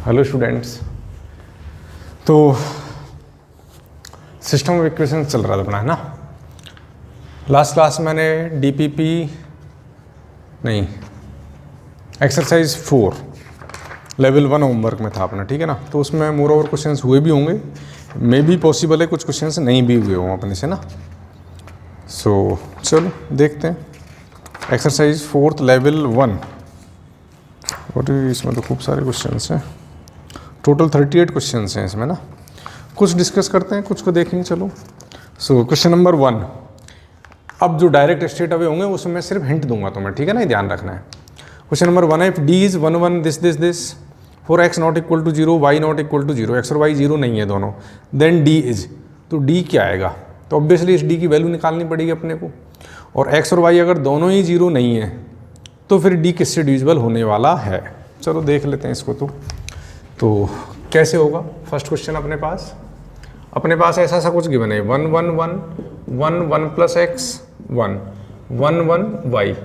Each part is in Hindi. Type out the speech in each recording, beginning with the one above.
Hello students. तो सिस्टम ऑफ इक्वेशन चल रहा था अपना, है ना। लास्ट क्लास मैंने डीपीपी नहीं, एक्सरसाइज 4 लेवल 1 होमवर्क में था अपना, ठीक है ना। तो उसमें मोर ओवर क्वेश्चंस हुए भी होंगे, मे भी पॉसिबल है कुछ क्वेश्चंस नहीं भी हुए हों अपने से ना। सो चलो देखते हैं एक्सरसाइज 4 लेवल 1। और इसमें तो खूब सारे क्वेश्चंस हैं, टोटल 38 क्वेश्चंस हैं इसमें ना। कुछ डिस्कस करते हैं, कुछ को देखेंगे। चलो सो क्वेश्चन नंबर 1। अब जो डायरेक्ट स्टेट अवे होंगे उसमें मैं सिर्फ हिंट दूंगा तुम्हें, ठीक है ना, ये ध्यान रखना है। क्वेश्चन नंबर 1 है, if D is 1 1 this for x not equal to 0 y not equal to 0, x और वाई 0 नहीं है दोनों, देन डी इज, तो डी क्या आएगा? तो ऑब्वियसली इस डी की वैल्यू निकालनी पड़ेगी अपने को। और एक्स और वाई अगर दोनों ही 0 नहीं है तो फिर डी किससे डिविजिबल होने वाला है? चलो देख लेते हैं इसको। तो कैसे होगा? फर्स्ट क्वेश्चन अपने पास ऐसा सा कुछ गिवन है, 1 1 1 1 1 plus x 1 1 1 y,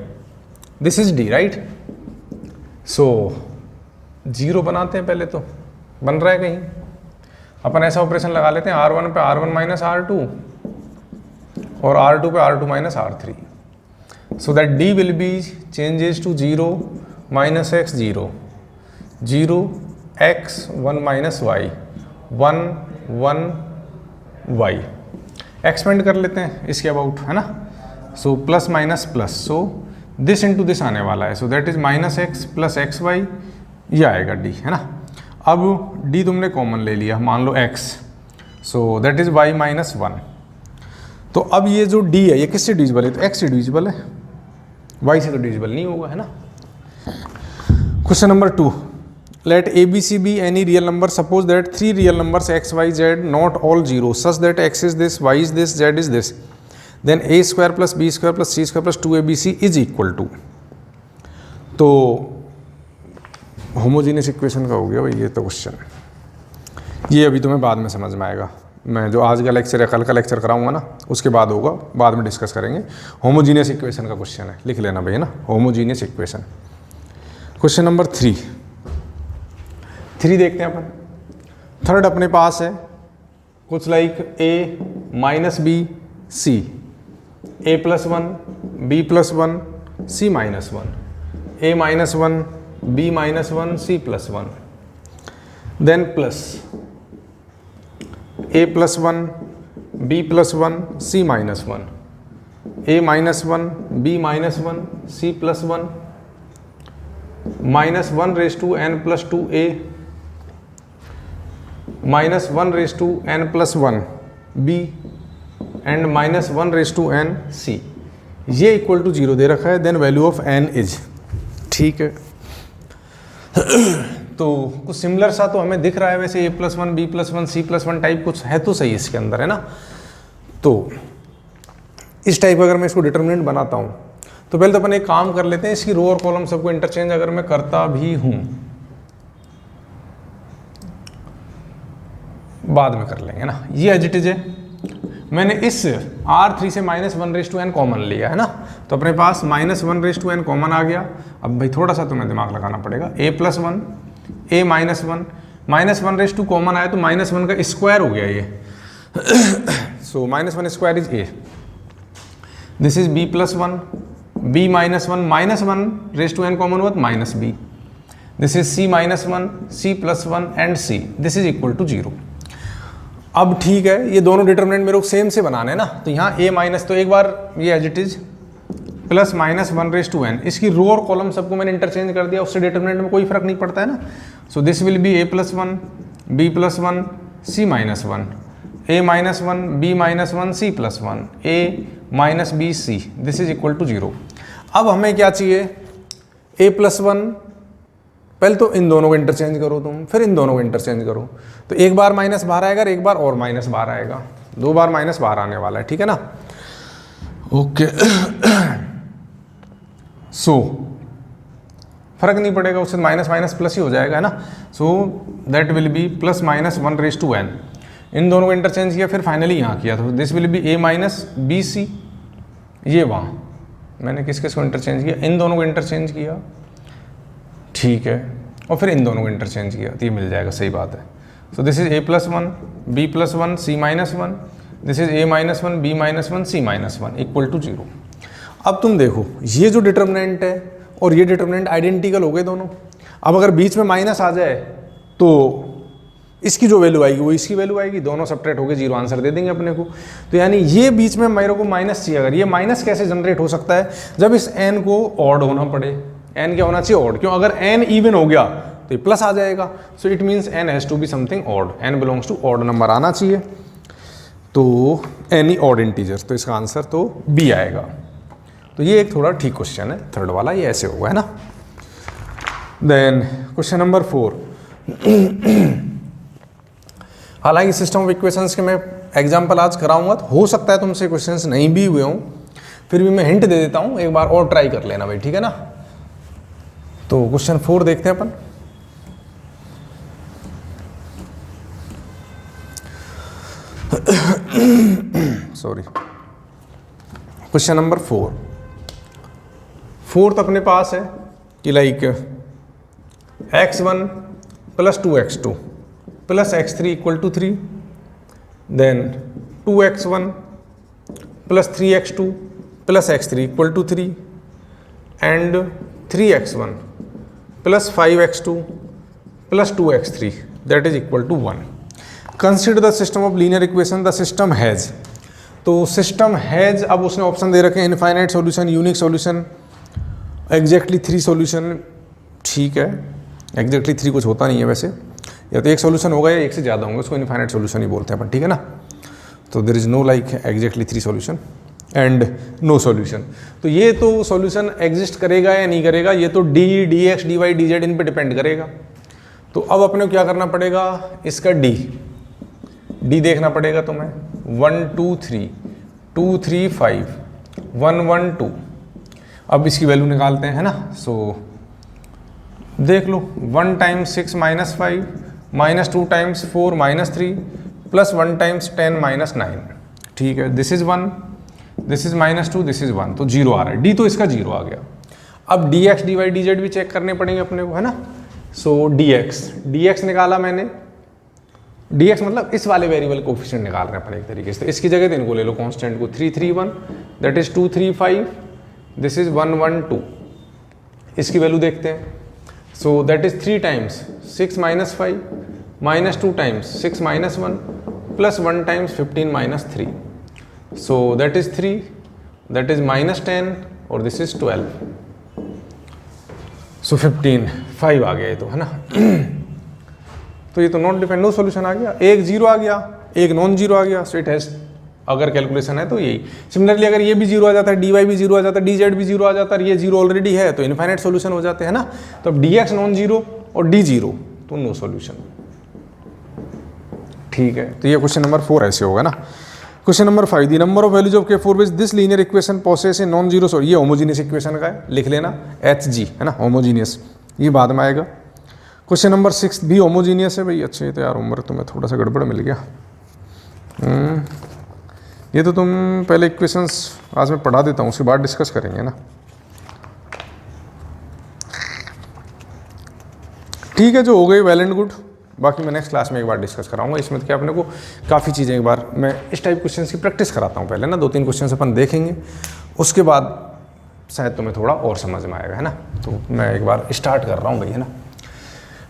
this is D, right. So 0 बनाते हैं पहले, तो बन रहा है कहीं। अपन ऐसा ऑपरेशन लगा लेते हैं, R1 पे R1 माइनस R2 और R2 पे R2 minus R3, so that D will be changes to 0 minus x 0 0 x 1 minus y 1 1 y। Expand कर लेते हैं इसके अबाउट, है ना। So plus minus plus, so this into this आने वाला है, so that is minus x plus x y, ये आएगा डी, है ना। अब डी तुमने कॉमन ले लिया, मान लो x, so that is y minus 1। तो अब ये जो d है ये किससे डिविजिबल है? तो x से डिविजिबल है, y से तो डिविजिबल नहीं होगा, है ना। Question number 2, let a b c be any real number, suppose that 3 real numbers x y z not all 0 such that x is this, y is this, z is this, then a square plus b square plus c square plus 2abc is equal to. तो होमोजीनियस इक्वेशन का हो गया भाई ये तो क्वेश्चन। ये अभी तुम्हें बाद में समझ में आएगा, मैं जो आज का लेक्चर या कल का लेक्चर कराऊंगा ना उसके बाद होगा, बाद में डिस्कस करेंगे। होमोजीनियस इक्वेशन का क्वेश्चन है, लिख लेना भाई, है ना, होमोजीनियस इक्वेशन। क्वेश्चन नंबर 3 देखते हैं अपन। थर्ड अपने पास है कुछ like a minus b c, a plus 1 b plus 1 c minus 1, a minus 1 b minus 1 c plus 1, then plus a plus 1 b plus 1 c minus 1, a minus 1 b minus 1 c plus 1, minus 1 raise to n plus 2a minus 1 raise to n plus 1 b and minus 1 raise to n c, ये इक्वल टू 0 दे रखा है, then value of n is, ठीक है। तो कुछ सिमिलर सा तो हमें दिख रहा है वैसे, a plus 1 b plus 1 c plus 1 type कुछ है तो सही इसके अंदर, है ना। तो इस टाइप अगर मैं इसको डिटर्मिनेंट बनाता हूँ तो पहले तो अपन एक काम कर लेते हैं, इसकी रो और कॉलम सबको इंटरचेंज अगर मैं करता भी हूँ बाद में कर लेंगे ना, ये एज इट इज है। मैंने इस R3 से minus 1 raise to n common लिया, है ना, तो अपने पास minus 1 raise to n common आ गया। अब भाई थोड़ा सा तुम्हें दिमाग लगाना पड़ेगा, a plus 1 a minus 1 minus 1 raise to common आया तो माइनस 1 का स्क्वायर हो गया ये, so minus 1 square is a, this is b plus 1 b minus 1 minus 1 raise to n common हुआ तो minus b, this is c minus 1 c plus 1 and c, this is equal to 0। अब ठीक है, ये दोनों डिटर्मिनेंट मेरे को सेम से बनाने हैं ना, तो यहाँ a माइनस, तो एक बार ये as it is plus minus 1 raise to n, इसकी रो और कॉलम सबको मैंने इंटरचेंज कर दिया, उससे डिटर्मिनेंट में कोई फर्क नहीं पड़ता है ना। So this will be a plus 1 b plus 1 c minus 1, a minus 1 b minus 1 c plus 1, a minus b c, this is equal to 0। अब हमें क्या चाहिए? a प्लस 1, पहले तो इन दोनों को इंटरचेंज करो तुम, फिर इन दोनों को इंटरचेंज करो, तो एक बार माइनस बाहर आएगा, एक बार और माइनस बाहर आएगा, 2 बार माइनस बाहर आने वाला है, ठीक है ना। ओके सो फर्क नहीं पड़ेगा, उससे माइनस माइनस प्लस ही हो जाएगा, है ना। So that will be plus minus 1 raise to n, इन दोनों को इंटरचेंज किया, फिर फाइनली यहाँ किया, तो this will be a minus b c, ये वहाँ मैंने किस किस को इंटरचेंज किया? इन दोनों को इंटरचेंज किया, ठीक है। और फिर इन दोनों को इंटरचेंज किया तो ये मिल जाएगा, सही बात है। So this is a+1 b+1 c-1, this is a-1 b-1 c-1 equal to 0। अब तुम देखो ये जो डिटर्मिनेंट है और ये डिटर्मिनेंट आइडेंटिकल हो गए दोनों। अब अगर बीच में माइनस आ जाए तो इसकी जो वैल्यू आएगी वो इसकी वैल्यू आएगी, दोनों सब्ट्रैक्ट होकर 0 आंसर दे देंगे अपने को। तो यानी ये बीच में मेरे को माइनस चाहिए। अगर ये माइनस कैसे जनरेट हो सकता है, जब इस n को ऑड होना पड़े। n क्या होना चाहिए? ऑड। क्यों? अगर n इवन हो गया तो ये प्लस आ जाएगा। So it means n has to be something odd, n belongs to odd number आना चाहिए। तो एनी ऑड इंटीजर, तो इसका आंसर तो बी आएगा। तो ये एक थोड़ा ठीक क्वेश्चन है, थर्ड वाला ये ऐसे होगा, है ना। Then question number 4। हालांकि सिस्टम ऑफ इक्वेशंस के मैं एग्जाम्पल आज कराऊंगा, तो हो सकता है तुमसे क्वेश्चंस नहीं भी हुए हों, फिर भी मैं हिंट दे देता हूं, एक बार और ट्राई कर लेना भाई, ठीक है ना। तो क्वेश्चन 4 देखते हैं अपन। Sorry, question number 4। फोर्थ अपने पास है कि like x1 + 2x2 + x3 = 3, then 2x1 + 3x2 + x3 = 3 and 3x1 + 5x2 + 2x3 that is equal to 1। Consider the system of linear equation the system has. तो सिस्टम हैज़, अब उसने ऑप्शन दे रखे हैं infinite solution, unique solution, exactly 3 solution. ठीक है, एग्जैक्टली 3 कुछ होता नहीं है वैसे, या तो एक सॉल्यूशन होगा या एक से ज़्यादा होंगे, उसको इनफाइनाइट सॉल्यूशन ही बोलते हैं अपन, ठीक है ना। तो there is no like exactly 3 solution and no solution. तो ये तो सॉल्यूशन एग्जिस्ट करेगा या नहीं करेगा, ये तो D, D x, D y, D z इन पर डिपेंड करेगा। तो अब अपने को क्या करना पड़ेगा, इसका डी देखना पड़ेगा तुम्हें। 1 2 3 2 3 5 1 1 2। अब इसकी वैल्यू निकालते हैं, है ना। सो देख लो, 1 × 6 - 5 -2 × 4 -3 + 1 × 10 -9। ठीक है, this is 1, this is -2, this is 1, तो 0 आ रहा है। डी तो इसका 0 आ गया। अब D x, D y, D z भी चेक करने पड़ेंगे अपने को, है ना। सो डी एक्स निकाला मैंने। डी एक्स मतलब इस वाले वेरिएबल कोफिशिएंट निकाल रहे हैं अपन एक तरीके से। तो इसकी जगह इनको ले लो कांस्टेंट को, 3 3 1 दैट इज 2 3 5, दिस इज 1 1 2। इसकी वैल्यू देखते हैं। सो that is 3 × 6 - 5 -2 × 6 - 1 + 1 × 15 - 3। So that is 3, that is -10 और दिस इज 12। सो 15 5 आ गया ये तो, है ना। तो ये तो नॉट डिपेंड, नो सॉल्यूशन आ गया। एक 0 आ गया, एक नॉन 0 आ गया। सो इट हैज, अगर कैलकुलेशन है तो यही। सिमिलरली अगर ये भी 0 आ जाता है, डी वाई भी 0 आ जाता है, डी जेड भी 0 आ जाता है, ये 0 ऑलरेडी है, तो इनफाइनाइट सॉल्यूशन हो जाते हैं ना। तो अब डी एक्स नॉन 0 और डी 0 तो नो सॉल्यूशन। ठीक है, तो ये क्वेश्चन नंबर 4 ऐसे होगा ना। Question number 5, the number of values of k for which this linear equation possess a non zero solution. ये होमोजीनियस इक्वेशन का है, लिख लेना HG, है ना, होमोजीनियस, ये बाद में आएगा। क्वेश्चन नंबर 6 भी होमोजीनियस है भाई। अच्छे तो यार उम्र तुम्हें थोड़ा सा गड़बड़ मिल गया। ये तो तुम पहले इक्वेशंस आज मैं पढ़ा देता हूँ, उसके बाद डिस्कस करेंगे ना। ठीक है, जो हो गई वेल एंड गुड। बाकी मैं नेक्स्ट क्लास में एक बार डिस्कस कराऊंगा। इसमें तो क्या अपने को काफ़ी चीज़ें, एक बार मैं इस टाइप क्वेश्चंस की प्रैक्टिस कराता हूँ पहले ना, 2-3 क्वेश्चंस अपन देखेंगे, उसके बाद शायद तुम्हें थोड़ा और समझ में आएगा, है ना। तो मैं एक बार स्टार्ट कर रहा हूँ भाई, है ना।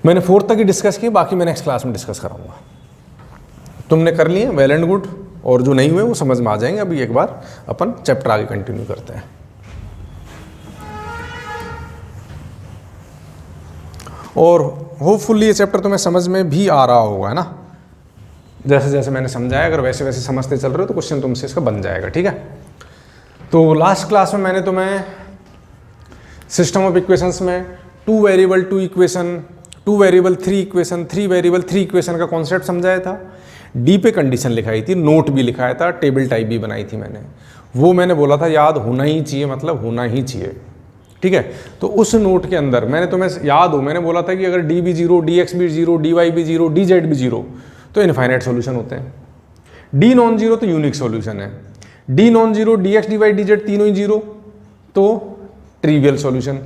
मैंने 4 तक ही डिस्कस किया, बाकी मैं नेक्स्ट क्लास में डिस्कस कराऊंगा। तुमने कर लिए वेल एंड गुड, और जो नहीं हुए वो समझ में आ जाएंगे। अभी एक बार अपन चैप्टर आगे कंटिन्यू करते हैं। और होपफुली ये चैप्टर तुम्हें समझ में भी आ रहा होगा, है ना। जैसे जैसे मैंने समझाया, अगर वैसे वैसे समझते चल रहे हो तो क्वेश्चन तुमसे इसका बन जाएगा, ठीक है। तो लास्ट क्लास में मैंने तुम्हें सिस्टम ऑफ इक्वेशंस में 2 variable 2 equation, 2 variable 3 equation, 3 variable 3 equation का कॉन्सेप्ट समझाया था। डी पे कंडीशन लिखाई थी, नोट भी लिखाया था, टेबल टाइप भी बनाई थी मैंने। वो मैंने बोला था याद होना ही चाहिए, मतलब होना ही चाहिए, ठीक है। तो उस नोट के अंदर मैंने तुम्हें याद हो, मैंने बोला था कि अगर डी भी 0, डी एक्स भी 0, डी वाई भी 0, डी जेड भी 0 तो इनफाइनाइट सॉल्यूशन होते हैं। डी नॉन 0 तो यूनिक सॉल्यूशन है। D non 0, D x, D y, D z तीनों ही 0 तो trivial solution.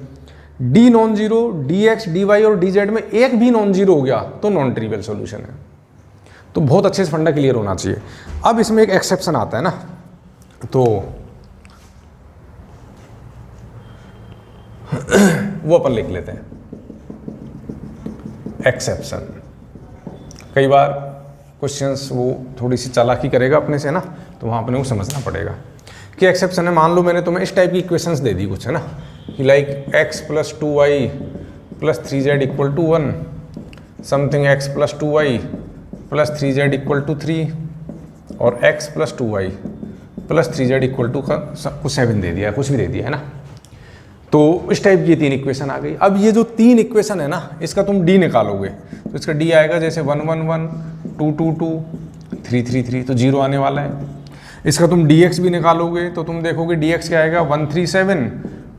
D non zero, D x, D y और डी जेड में एक भी नॉन जीरो हो गया तो नॉन ट्रिवियल सॉल्यूशन है। तो बहुत अच्छे से फंडा क्लियर होना चाहिए। अब इसमें एक एक्सेप्शन आता है ना, तो वो अपन लिख लेते हैं एक्सेप्शन। कई बार क्वेश्चंस वो थोड़ी सी चालाकी करेगा अपने से ना, तो वहाँ अपने को समझना पड़ेगा कि एक्सेप्शन है। मान लो मैंने तुम्हें इस टाइप की इक्वेशंस दे दी कुछ, है ना, कि like x plus 2y plus 3z equal to 1, something x plus 2y plus 3z equal to 3, और x plus 2y plus 3z equal to कुछ 7 दे दिया, कुछ भी दे दिया, है ना। तो इस टाइप की 3 इक्वेशन आ गई। अब ये जो 3 इक्वेशन है ना, इसका तुम d निकालोगे तो इसका d आएगा जैसे 1 1 1 2 2 2 3 3 3, तो 0 आने वाला है। इसका तुम dx भी निकालोगे तो तुम देखोगे dx क्या आएगा 1 3 7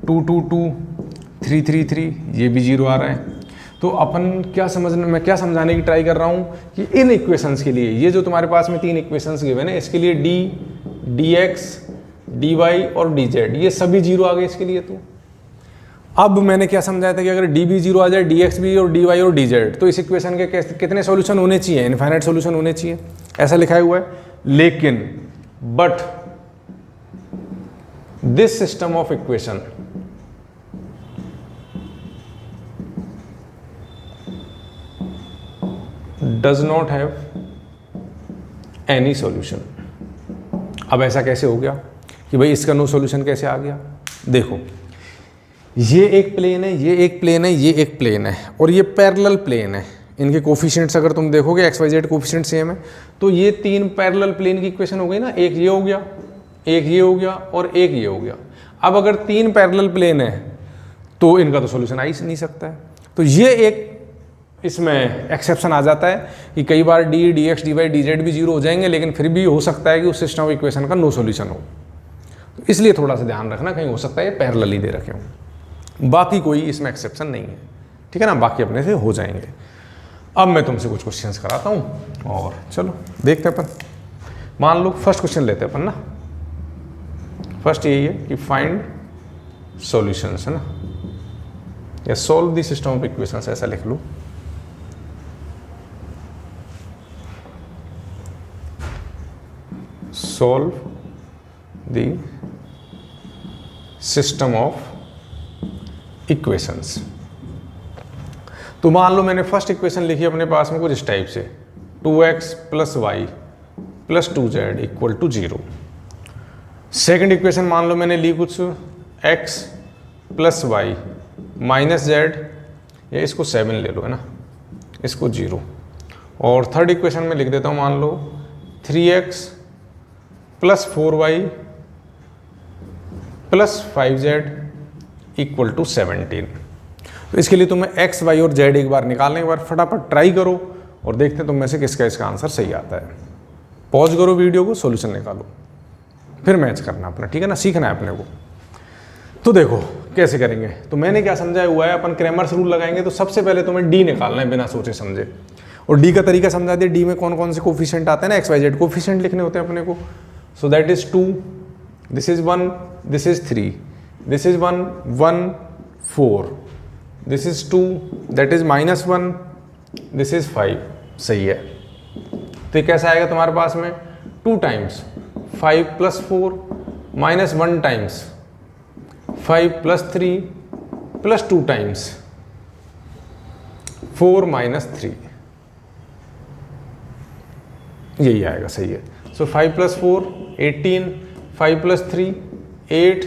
2 2 2 3 3 3, ये भी 0 आ रहा है। तो अपन क्या मैं क्या समझाने की ट्राई कर रहा हूँ कि इन इक्वेशंस के लिए, ये जो तुम्हारे पास में 3 इक्वेशंस गिवन है, इसके लिए d, dx, dy और dz ये सभी 0 आ गए इसके लिए। तो अब मैंने क्या समझाया था कि अगर d भी 0 आ जाए, dx भी और dy और dz, तो इस इक्वेशन के कितने सॉल्यूशन होने चाहिए? इनफाइनाइट सॉल्यूशन होने चाहिए, ऐसा लिखा हुआ है। लेकिन but this system of equation does not have any solution. अब ऐसा कैसे हो गया कि भाई इसका नो सॉल्यूशन कैसे आ गया? देखो, ये एक प्लेन है, ये एक प्लेन है, ये एक प्लेन है, और ये पैरेलल प्लेन है। इनके कोफिशिएंट्स अगर तुम देखोगे x y z coefficient same है, तो ये 3 पैरेलल प्लेन की इक्वेशन हो गई ना। एक ये हो गया, एक ये हो गया और एक ये हो गया। अब अगर 3 पैरेलल प्लेन है तो इनका तो सॉल्यूशन आ ही नहीं सकता है। तो ये एक इसमें एक्सेप्शन आ जाता है कि कई बार D, D x, D y, D z भी 0 हो जाएंगे, लेकिन फिर भी हो सकता है कि उस सिस्टम ऑफ इक्वेशन का नो सॉल्यूशन हो। तो इसलिए थोड़ा सा ध्यान रखना, कहीं हो सकता है ये पैरेलल ही दे रखे हों, बाकी कोई इसमें एक्सेप्शन नहीं है, ठीक है ना, बाकी अपने से हो जाएंगे। अब मैं तुमसे कुछ क्वेश्चंस कराता हूँ और चलो देखते हैं अपन। मान लो फर्स्ट क्वेश्चन लेते हैं अपन ना। फर्स्ट यही है कि फाइंड सॉल्यूशंस, है ना, या solve the system of equations, ऐसा लिख लो। Solve the system of equations. तो मान लो मैंने फर्स्ट इक्वेशन लिखी अपने पास में कुछ इस टाइप से, 2x plus y plus 2z equal to 0। Second equation मान लो मैंने ली कुछ x plus y minus z, या इसको 7 ले लो, है ना, इसको 0। और थर्ड इक्वेशन में लिख देता हूँ, मान लो 3x plus 4y plus 5z equal to 17। तो इसके लिए तुम्हें x, y और z एक बार निकालने, एक बार फटाफट ट्राई करो और देखते हैं तुम में से किसका इसका आंसर सही आता है। पॉज करो वीडियो को, सॉल्यूशन निकालो, फिर मैच करना अपना, ठीक है ना, सीखना है अपने को। तो देखो कैसे करेंगे। तो मैंने क्या समझाया हुआ है, अपन क्रैमर्स रूल लगाएंगे। तो सबसे पहले तुम्हें d निकालना है बिना सोचे समझे, और d का तरीका समझा दिया। d में कौन कौन से कोफिशिएंट आते हैं ना, x, y, z कोफिशिएंट लिखने होते हैं अपने को। सो that is 2, this is 1, this is 3, this is 1 1 4, this is 2, that is -1, this is 5। सही है। तो ये कैसा आएगा तुम्हारे पास में, 2 times 5 plus 4 minus 1 times 5 plus 3 plus 2 times 4 minus 3, यही आएगा। सही है। सो 5 प्लस 4 18, 5 प्लस 3 8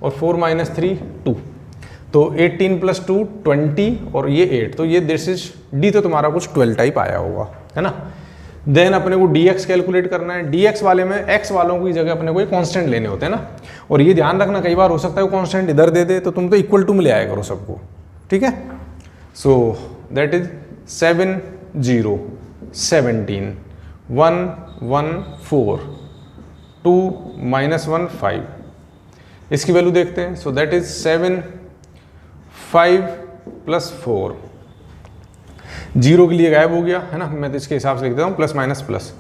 और 4 माइनस 3 2। तो 18 प्लस 2 20 और ये 8, तो ये दिस इज डी। तो तुम्हारा कुछ 12 टाइप आया होगा, है ना। देन अपने को dx कैलकुलेट करना है। dx वाले में x वालों की जगह अपने को एक कांस्टेंट लेने होते हैं ना, और ये ध्यान रखना कई बार हो सकता है वो कांस्टेंट इधर दे दे, तो तुम तो इक्वल टू में ले आया करो सबको, ठीक है। So that is 7 0 17 1 1 4 2 -1 5। इसकी वैल्यू देखते हैं। सो दैट इज 7 5 प्लस 4, 0 के लिए गायब हो गया, है ना। मैं तो इसके हिसाब से लिख देता हूँ plus minus plus.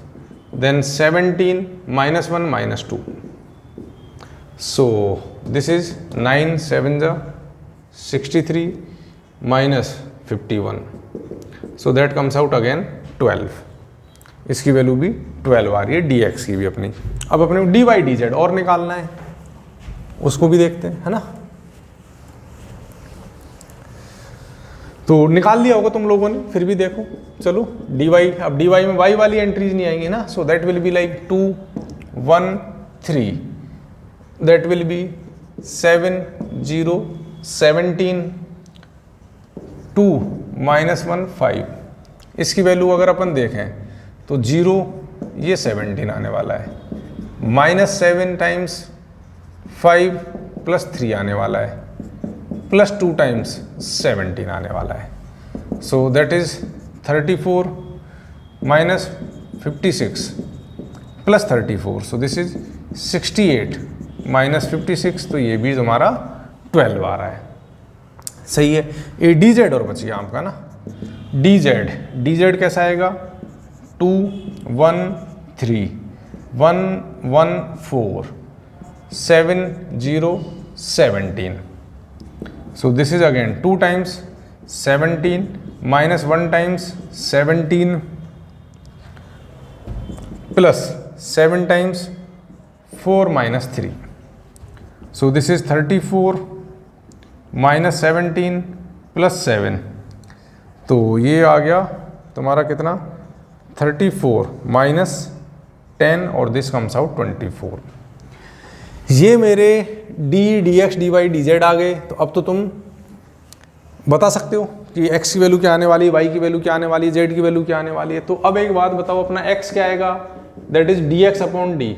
Then 17 -1 -2। So this is 9 7 जा 63 minus 51, so that comes out again 12। इसकी वैल्यू भी 12 आ रही है, डी एक्स की भी अपनी। अब अपने डी वाई डी जेड और निकालना है, उसको भी देखते हैं, है ना। तो निकाल लिया होगा तुम लोगों ने, फिर भी देखो, चलो डी वाई। अब डी वाई में वाई वाली एंट्रीज नहीं आएंगी ना, so that will be like 2 1 3, that will B 7 0 17 2 minus 1 5। इसकी वैल्यू अगर अपन देखें तो 0 ये 17 आने वाला है, माइनस 7 टाइम्स 5 प्लस 3 आने वाला है, प्लस 2 टाइम्स 17 आने वाला है। So that is 34 minus 56 plus 34, so this is 68 minus 56, तो ये भी हमारा 12 आ रहा है। सही है। ये डी जेड और बच गया आपका ना, डी जेड कैसा आएगा, 2 1 3 1 1 4 7 0 17, so this is again 2 times 17 minus 1 times 17 plus 7 times 4 minus 3, so this is 34 minus 17 plus 7, तो ये आ गया तुम्हारा कितना, 34 माइनस 10 और दिस कम्स आउट 24। ये मेरे D D x D y D z आ गए। तो अब तो तुम बता सकते हो कि x की वैल्यू क्या आने वाली है, y की वैल्यू क्या आने वाली है, z की वैल्यू क्या आने वाली है। तो अब एक बात बताओ, अपना x क्या आएगा, that is D x upon D,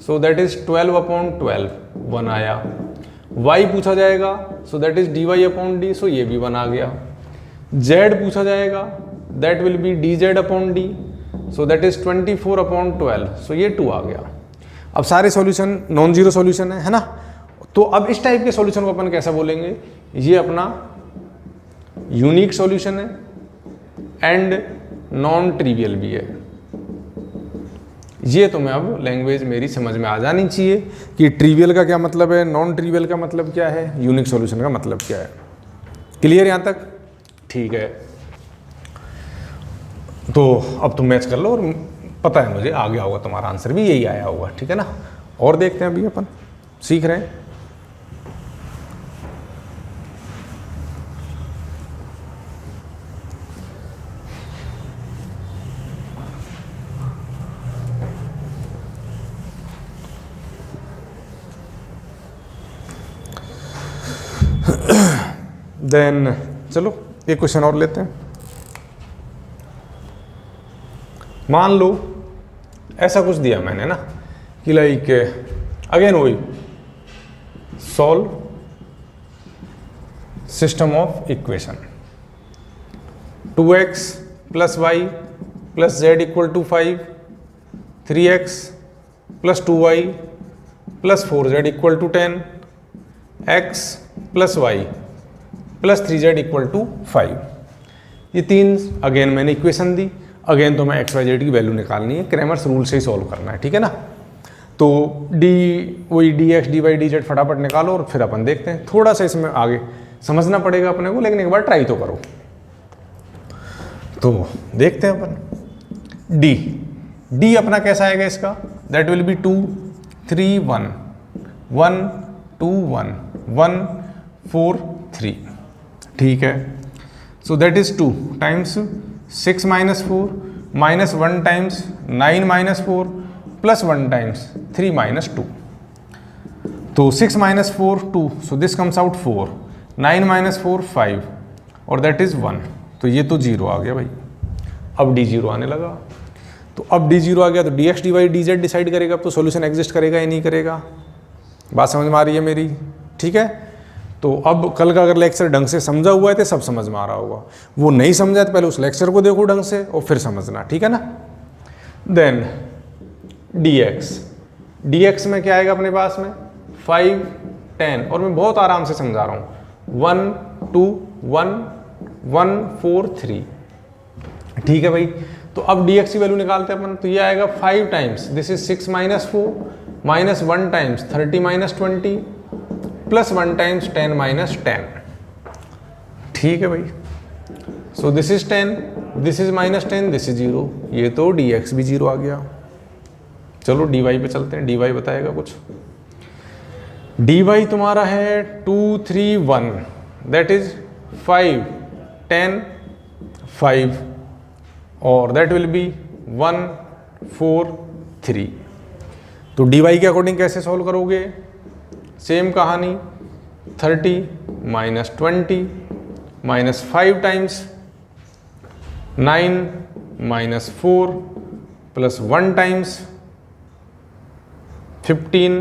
so that is 12 upon 12 1 आया। y पूछा जाएगा, so that is D y upon D, so ये भी 1 आ गया। z पूछा जाएगा, that will be D z upon D, so that is 24 upon 12, so ये 2 आ गया। अब सारे सॉल्यूशन नॉन जीरो सॉल्यूशन है ना। तो अब इस टाइप के सॉल्यूशन को अपन कैसा बोलेंगे, ये अपना यूनिक सॉल्यूशन है एंड नॉन ट्रिवियल भी है। ये तुम्हें अब लैंग्वेज मेरी समझ में आ जानी चाहिए कि ट्रिवियल का क्या मतलब है, नॉन ट्रिवियल का मतलब क्या है, यूनिक सॉल्यूशन का मतलब क्या है। क्लियर यहाँ तक? ठीक है। तो अब तुम मैच कर लो, और पता है मुझे आ गया होगा तुम्हारा आंसर भी यही आया होगा, ठीक है ना। और देखते हैं, अभी अपन सीख रहे हैं। देन चलो एक क्वेश्चन और लेते हैं। मान लो ऐसा कुछ दिया मैंने ना कि लाइक अगेन वही solve system of equation 2x plus y plus z equal to 5, 3x plus 2y plus 4z equal to 10, x plus y plus 3z equal to 5। ये तीन अगेन मैंने इक्वेशन दी। अगेन तो मैं एक्स वाई जेड की वैल्यू निकालनी है, क्रैमर्स रूल से ही सॉल्व करना है, ठीक है ना। तो वही D x D y D z फटाफट निकालो और फिर अपन देखते हैं। थोड़ा सा इसमें आगे समझना पड़ेगा अपने को, लेकिन एक बार ट्राई तो करो। तो देखते हैं अपन डी अपना कैसा आएगा इसका, दैट विल बी 2 3 1 1 2 1 1 4 3, ठीक है। So that is 2 times 6 minus 4 minus 1 times 9 minus 4 plus 1 times 3 minus 2। तो 6 minus 4 2, so this comes out 4, 9 minus 4 5 और दैट इज 1। तो ये तो 0 आ गया भाई। अब डी 0 आने लगा। तो अब डी 0 आ गया तो D x D y D z decide करेगा, अब तो सोल्यूशन एग्जिस्ट करेगा या नहीं करेगा। बात समझ में आ रही है मेरी? ठीक है। तो अब कल का अगर लेक्चर ढंग से समझा हुआ है तो सब समझ में आ रहा होगा, वो नहीं समझा तो पहले उस लेक्चर को देखो ढंग से और फिर समझना, ठीक है ना। देन dx में क्या आएगा अपने पास में 5 10, और मैं बहुत आराम से समझा रहा हूँ 1 2 1 1 4 3, ठीक है भाई। तो अब dx की वैल्यू निकालते हैं अपन। तो ये आएगा 5 times this is 6 minus 4 minus 1 times 30 minus 20 plus 1 times 10 minus 10, ठीक है भाई। सो this is 10, this is -10, this is 0, ये तो dx भी 0 आ गया। चलो dy पे चलते हैं, dy बताएगा कुछ। dy तुम्हारा है 2 3 1, दैट इज 5 10 5, और दैट विल बी 1 4 3। तो dy के अकॉर्डिंग कैसे सॉल्व करोगे? सेम कहानी, 30 -20 -5 times 9 -4 plus 1 times 15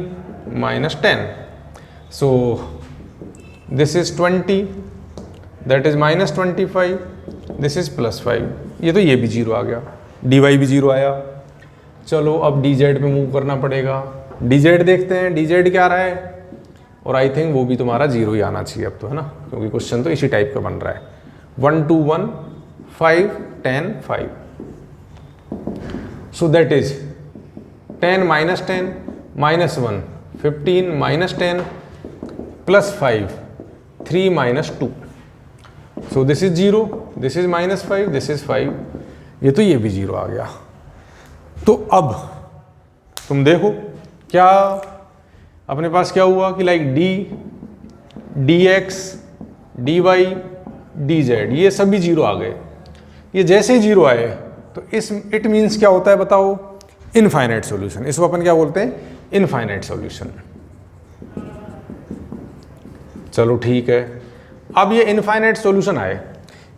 -10. So this is 20, that is -25, this is +5. ये तो ये भी 0 आ गया, dy भी 0 आया। चलो अब dz पे मूव करना पड़ेगा। dz देखते हैं, dz क्या आ रहा है, और आई थिंक वो भी तुम्हारा 0 ही आना चाहिए अब तो, है ना, क्योंकि क्वेश्चन तो इसी टाइप का बन रहा है। 1 2 1 5 10 5, सो that is 10 -10 -1 15 -10 +5 3 -2, so this is 0, this is -5, this is 5, ये तो ये भी 0 आ गया। तो अब तुम देखो क्या अपने पास क्या हुआ कि like d dx dy dz ये सभी 0 आ गए। ये जैसे ही 0 आए तो इस इट मीन्स क्या होता है बताओ? Infinite solution. इसको अपन क्या बोलते हैं? Infinite solution. चलो ठीक है, अब ये इनफाइनाइट सॉल्यूशन आए,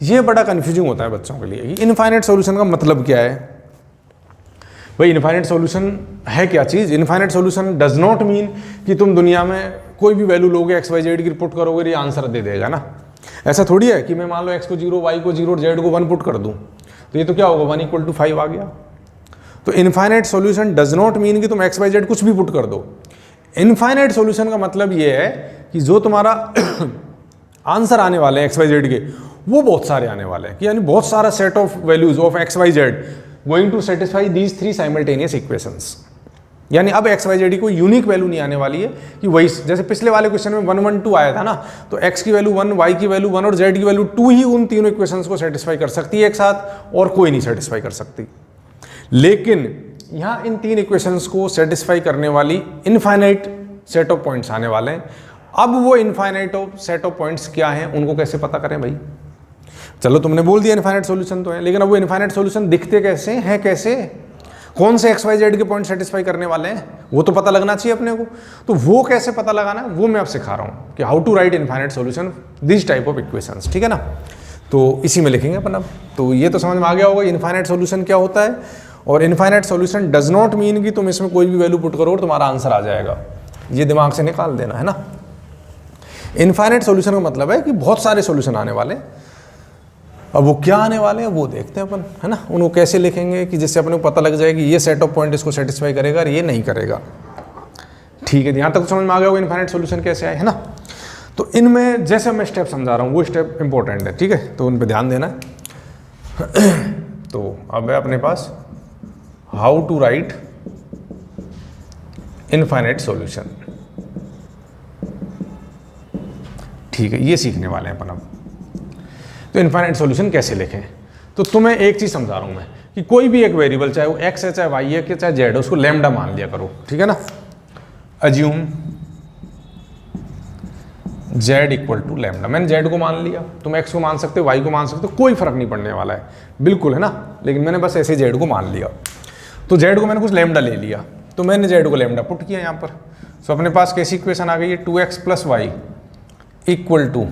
ये बड़ा कंफ्यूजिंग होता है बच्चों के लिए। इनफाइनाइट सॉल्यूशन का मतलब क्या है भाई? इनफाइनाइट सॉल्यूशन है क्या चीज़? Infinite solution does not mean कि तुम दुनिया में कोई भी वैल्यू लोगे, एक्स वाई जेड की पुट करोगे ये आंसर दे देगा ना। ऐसा थोड़ी है कि मैं मान लो एक्स को 0 वाई को 0 और जेड को 1 पुट कर दूं तो ये तो क्या होगा, 1 = 5 आ गया। तो infinite solution does not mean कि तुम एक्स वाई जेड कुछ भी पुट कर दो। इनफाइनाइट सॉल्यूशन का मतलब ये है कि जो तुम्हारा आंसर आने वाले हैं एक्स वाई जेड के, वो बहुत सारे आने वाले हैं, कि यानी बहुत सारा set of values of x y z going to satisfy these 3 simultaneous equations. यानी अब एक्स वाई जेड की कोई यूनिक वैल्यू नहीं आने वाली है कि वही जैसे पिछले वाले क्वेश्चन में 1 1 2 आया था ना, तो एक्स की वैल्यू 1, वाई की वैल्यू 1 और जेड की वैल्यू 2 ही उन तीनों इक्वेशंस को सेटिस्फाई कर सकती है एक साथ, और कोई नहीं सेटिस्फाई कर सकती। लेकिन यहाँ इन 3 इक्वेशंस को सेटिस्फाई करने वाली इनफाइनाइट सेट ऑफ पॉइंट्स आने वाले हैं। अब वो इनफाइनाइट सेट ऑफ पॉइंट्स क्या हैं, उनको कैसे पता करें भाई? चलो तुमने बोल दिया इनफाइनाइट सॉल्यूशन तो है, लेकिन अब वो इनफाइनाइट सॉल्यूशन दिखते कैसे हैं, कैसे, कौन से एक्स वाई जेड के पॉइंट सेटिस्फाई करने वाले हैं, वो तो पता लगना चाहिए अपने को। तो वो कैसे पता लगाना है वो मैं अब सिखा रहा हूँ कि how to write infinite solution this type of equations, ठीक है ना। तो इसी में लिखेंगे अपन अब। तो ये तो समझ में आ गया होगा इनफाइनाइट सॉल्यूशन क्या होता है, और infinite solution does not mean कि तुम इसमें कोई भी वैल्यू पुट करो और तुम्हारा आंसर आ जाएगा। ये दिमाग से निकाल देना, है ना। इनफाइनाइट सॉल्यूशन का मतलब है कि बहुत सारे सॉल्यूशन आने वाले। अब वो क्या आने वाले हैं वो देखते हैं अपन, है ना। उनको कैसे लिखेंगे कि जिससे अपने को पता लग जाए कि ये सेट ऑफ पॉइंट इसको सेटिस्फाई करेगा और ये नहीं करेगा। ठीक है, यहाँ तक तो समझ में आ गया होगा इनफाइनाइट सॉल्यूशन कैसे आए, है ना। तो इनमें जैसे मैं स्टेप समझा रहा हूँ वो स्टेप इंपॉर्टेंट है, ठीक है, तो उन पर ध्यान देना है। तो अब है अपने पास how to write infinite solution, ठीक है, ये सीखने वाले हैं अपन अब। तो इनफाइनाइट सॉल्यूशन कैसे लिखें, तो तुम्हें एक चीज समझा रहा हूं मैं कि कोई भी एक वेरिएबल, चाहे वो एक्स है, चाहे वाई है, चाहे जेड है, उसको लैम्डा मान लिया करो, ठीक है ना। Assume z equal to lambda. मैंने जेड को मान लिया, तुम एक्स को मान सकते हो, वाई को मान सकते हो, कोई फर्क नहीं पड़ने वाला है, बिल्कुल, है ना। लेकिन मैंने बस ऐसे जेड को मान लिया, तो जेड को मैंने कुछ लैम्डा ले लिया, तो मैंने जेड को लैम्डा पुट किया यहाँ पर। सो अपने पास कैसी इक्वेशन आ गई है, 2x + y equal to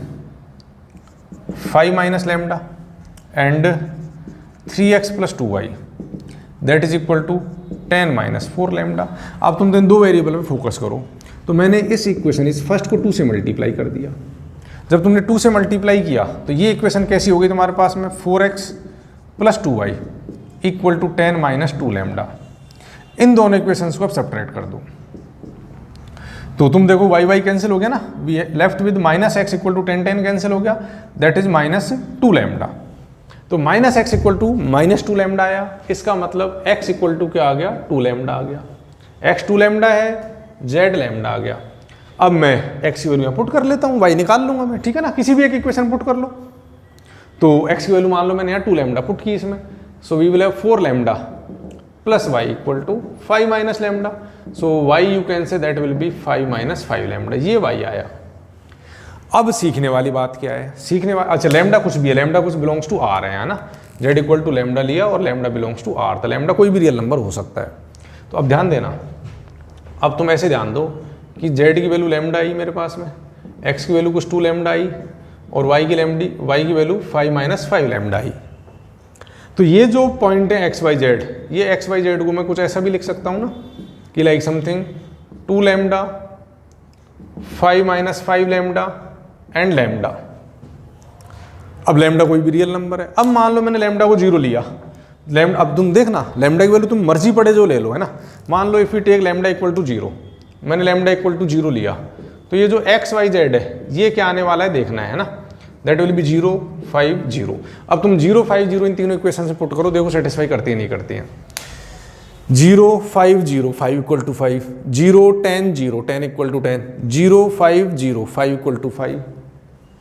5 - lambda and 3x + 2y that is equal to 10 - 4 lambda. अब तुम दिन 2 वेरिएबल पे फोकस करो। तो मैंने इस इक्वेशन, इस फर्स्ट को 2 से मल्टीप्लाई कर दिया। जब तुमने 2 से मल्टीप्लाई किया तो ये इक्वेशन कैसी हो गई तुम्हारे पास में, 4x + 2y equal to 10 - 2 lambda. इन दोनों इक्वेशंस को अब सब्ट्रैक्ट कर दो, तो तुम देखो y कैंसिल हो गया ना, we left with -x equal to 10 cancel हो गया, दैट इज -2 लैम्डा। तो -x इक्वल टू -2 लैम्डा आया, इसका मतलब x इक्वल टू क्या आ गया, 2 लैम्डा आ गया। x 2 लैम्डा है, z लैम्डा आ गया। अब मैं x की वैल्यू पुट कर लेता हूँ, y निकाल लूंगा मैं, ठीक है ना। किसी भी एक इक्वेशन पुट कर लो, तो x की वैल्यू मान लो मैंने यहाँ 2 लैम्डा पुट की इसमें, so we will have 4 lambda plus y equal to 5 minus lambda, so y you can say that will be 5 minus 5 lambda, ये y आया। अब सीखने वाली बात क्या है, सीखने वाली, अच्छा लैम्डा कुछ भी है, लैम्डा कुछ बिलोंग्स टू r है ना, z इक्वल टू लैम्डा लिया और लैम्डा बिलोंग्स टू r, तो लैम्डा कोई भी रियल नंबर हो सकता है। तो अब ध्यान देना, अब तुम ऐसे ध्यान दो कि z की वैल्यू लैम्डा आई मेरे पास में, x की वैल्यू कुछ 2 लैम्डा आई और y की वैल्यू 5 माइनस 5 लैम्डा आई। तो ये जो पॉइंट है x y z, ये x y z को मैं कुछ ऐसा भी लिख सकता हूँ ना कि like something 2 lambda 5 minus 5 lambda and lambda. अब लैम्डा कोई भी रियल नंबर है। अब मान लो मैंने लैम्डा को 0 लिया, लैम्डा, अब तुम देखना लैम्डा की वैल्यू तुम मर्जी पड़े जो ले लो, है ना। मान लो if you take lambda equal to 0, मैंने लैम्डा इक्वल टू 0 लिया, तो ये जो x y z है ये क्या आने वाला है देखना है ना, दैट विल बी 0 5 0। अब तुम 0 5 0 इन तीनों इक्वेशन से पुट करो, देखो सेटिस्फाई करती है नहीं करती है। 0 5 0 5 equal to 5, 0 10 0 10 equal to 10, 0 5 0 5 equal to 5,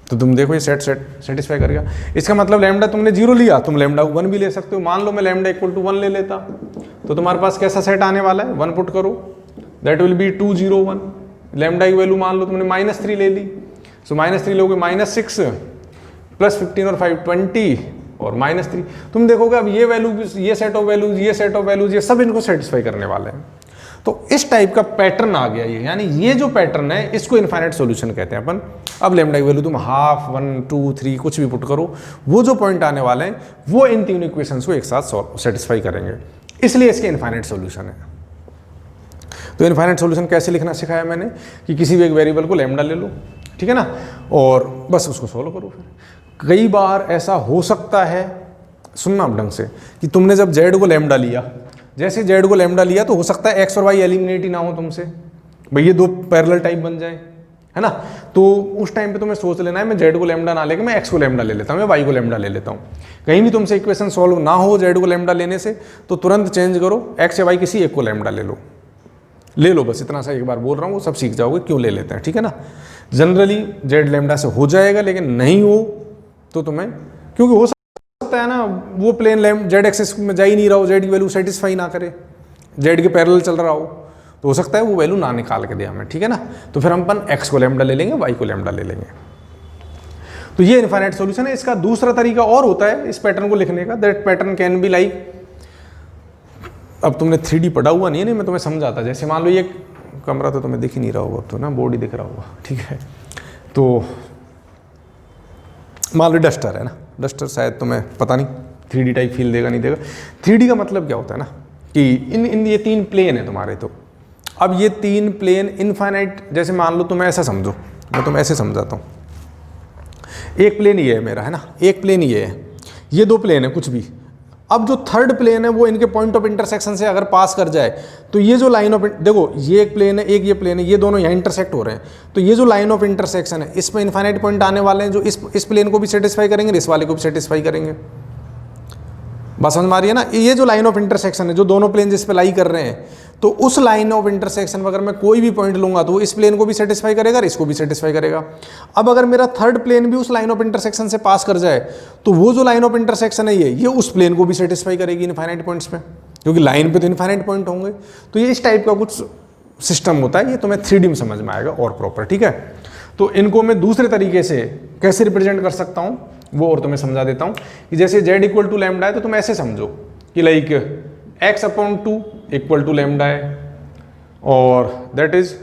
तो तुम देखो ये सेटिस्फाई करेगा। इसका मतलब लैम्डा तुमने 0 लिया, तुम लैम्डा को 1 भी ले सकते हो। मान लो मैं लैम्डा इक्वल टू 1 ले लेता, तो तुम्हारे पास कैसा सेट आने वाला है, 1 पुट करो, दैट विल बी 2 0 1। लैम्डा की वैल्यू मान लो तुमने -3 ले ली, सो -3 लोगे -6 प्लस 15 और 5 20 और -3। तुम देखोगे अब ये वैल्यू, ये सेट ऑफ वैल्यूज, ये सेट ऑफ वैल्यूज, ये सब इनको सेटिस्फाई करने वाले हैं। तो इस टाइप का पैटर्न आ गया ये, यानी ये जो पैटर्न है इसको इनफाइनाइट सॉल्यूशन कहते हैं अपन। अब लैम्डा की वैल्यू तुम हाफ 1 2 3 कुछ भी पुट करो, वो जो पॉइंट आने वाले हैं वो इन तीनों इक्वेशंस को एक साथ सेटिस्फाई करेंगे, इसलिए इसके इनफाइनाइट सॉल्यूशन है। तो इनफाइनाइट सॉल्यूशन कैसे लिखना सिखाया मैंने कि किसी भी एक वेरिएबल को लैम्डा ले लो, ठीक है ना, और बस उसको सोल्व करो। फिर कई बार ऐसा हो सकता है, सुनना आप ढंग से, कि तुमने जब z को लैम्डा लिया, जैसे z को लैम्डा लिया तो हो सकता है x और y एलिमिनेट ही ना हो तुमसे, भाई ये दो पैरेलल टाइप बन जाए, है ना। तो उस टाइम पे तुम्हें सोच लेना है मैं z को लैम्डा ना लेके मैं x को लैम्डा ले लेता हूँ या y को लैम्डा ले लेता हूँ। कहीं भी तुमसे इक्वेशन सॉल्व ना हो z को लैम्डा लेने से, तो तुरंत चेंज करो, x या y किसी एक को लैम्डा ले लो, बस इतना सा एक बार बोल रहा हूँ, वो सब सीख जाओगे क्यों ले लेते हैं, ठीक है ना। जनरली z लैम्डा से हो जाएगा, लेकिन नहीं हो तो तुम्हें, क्योंकि हो सकता है ना वो प्लेन z एक्सिस में जा ही नहीं रहा हो, z की वैल्यू सेटिस्फाई ना करे, z के पैरेलल चल रहा हो, तो हो सकता है वो वैल्यू ना निकाल के दे हमें, ठीक है ना। तो फिर हम अपन x को लैम्डा ले लेंगे, y को लैम्डा ले लेंगे। तो ये इनफाइनाइट सॉल्यूशन है। इसका दूसरा तरीका और होता है इस पैटर्न को लिखने का, that pattern can be like, अब तुमने 3D पढ़ा हुआ नहीं है, नहीं मैं तुम्हें समझाता। जैसे मान लो ये कमरा तो तुम्हें दिख ही नहीं रहा होगा, अब तो ना बोर्ड ही दिख रहा होगा, ठीक है। तो मान लो डस्टर है ना, डस्टर शायद तुम्हें पता नहीं 3D टाइप फील देगा नहीं देगा। 3D का मतलब क्या होता है ना कि इन ये 3 प्लेन है तुम्हारे, तो अब ये 3 प्लेन इनफाइनाइट, जैसे मान लो तुम ऐसा समझो, मैं तुम्हें ऐसे समझाता हूँ, एक प्लेन ये है मेरा, है ना, एक प्लेन ये है, ये 2 प्लेन है कुछ भी। अब जो थर्ड प्लेन है वो इनके पॉइंट ऑफ इंटरसेक्शन से अगर पास कर जाए, तो ये जो लाइन ऑफ, देखो ये एक प्लेन है, एक ये प्लेन है, ये दोनों यहाँ इंटरसेक्ट हो रहे हैं, तो ये जो लाइन ऑफ इंटरसेक्शन है इसमें इनफाइनाइट पॉइंट आने वाले हैं, जो इस प्लेन को भी सेटिस्फाई करेंगे, इस वाले को भी सेटिस्फाई करेंगे। बात समझ में आ रही है ना। ये जो लाइन ऑफ इंटरसेक्शन है, जो दोनों प्लेन जिस पे लाई कर रहे हैं, तो उस लाइन ऑफ इंटरसेक्शन में अगर मैं कोई भी पॉइंट लूंगा तो वो इस प्लेन को भी सेटिस्फाई करेगा और इसको भी सेटिस्फाई करेगा। अब अगर मेरा थर्ड प्लेन भी उस लाइन ऑफ इंटरसेक्शन से पास कर जाए, तो वो जो लाइन ऑफ इंटरसेक्शन है ये उस प्लेन को भी सेटिस्फाई करेगी इनफाइनाइट पॉइंट्स में, क्योंकि लाइन पे तो इनफाइनाइट पॉइंट होंगे। तो ये इस टाइप का कुछ सिस्टम होता है, ये तुम्हें 3D में समझ में आएगा और प्रॉपर, ठीक है। तो इनको मैं दूसरे तरीके से कैसे रिप्रेजेंट कर सकता हूँ वो और तुम्हें समझा देता हूँ कि जैसे z इक्वल टू लैम्डा है, तो तुम ऐसे समझो कि like x/2 equal to lambda है, और दैट इज